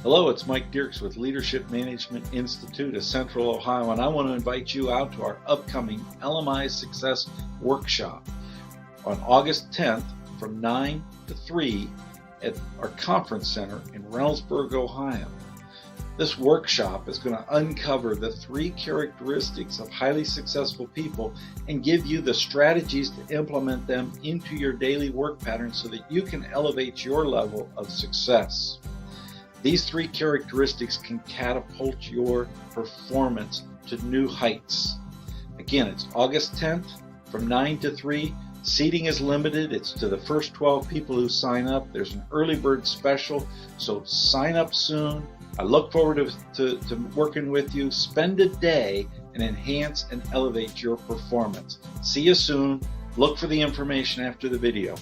Hello, it's Mike Dirks with Leadership Management Institute of Central Ohio, and I want to invite you out to our upcoming LMI Success Workshop on August 10th from 9 to 3 at our conference center in Reynoldsburg, Ohio. This workshop is going to uncover the 3 characteristics of highly successful people and give you the strategies to implement them into your daily work pattern so that you can elevate your level of success. These 3 characteristics can catapult your performance to new heights. Again, it's August 10th from 9 to 3. Seating is limited. It's to the first 12 people who sign up. There's an early bird special, so sign up soon. I look forward to working with you. Spend a day and enhance and elevate your performance. See you soon. Look for the information after the video.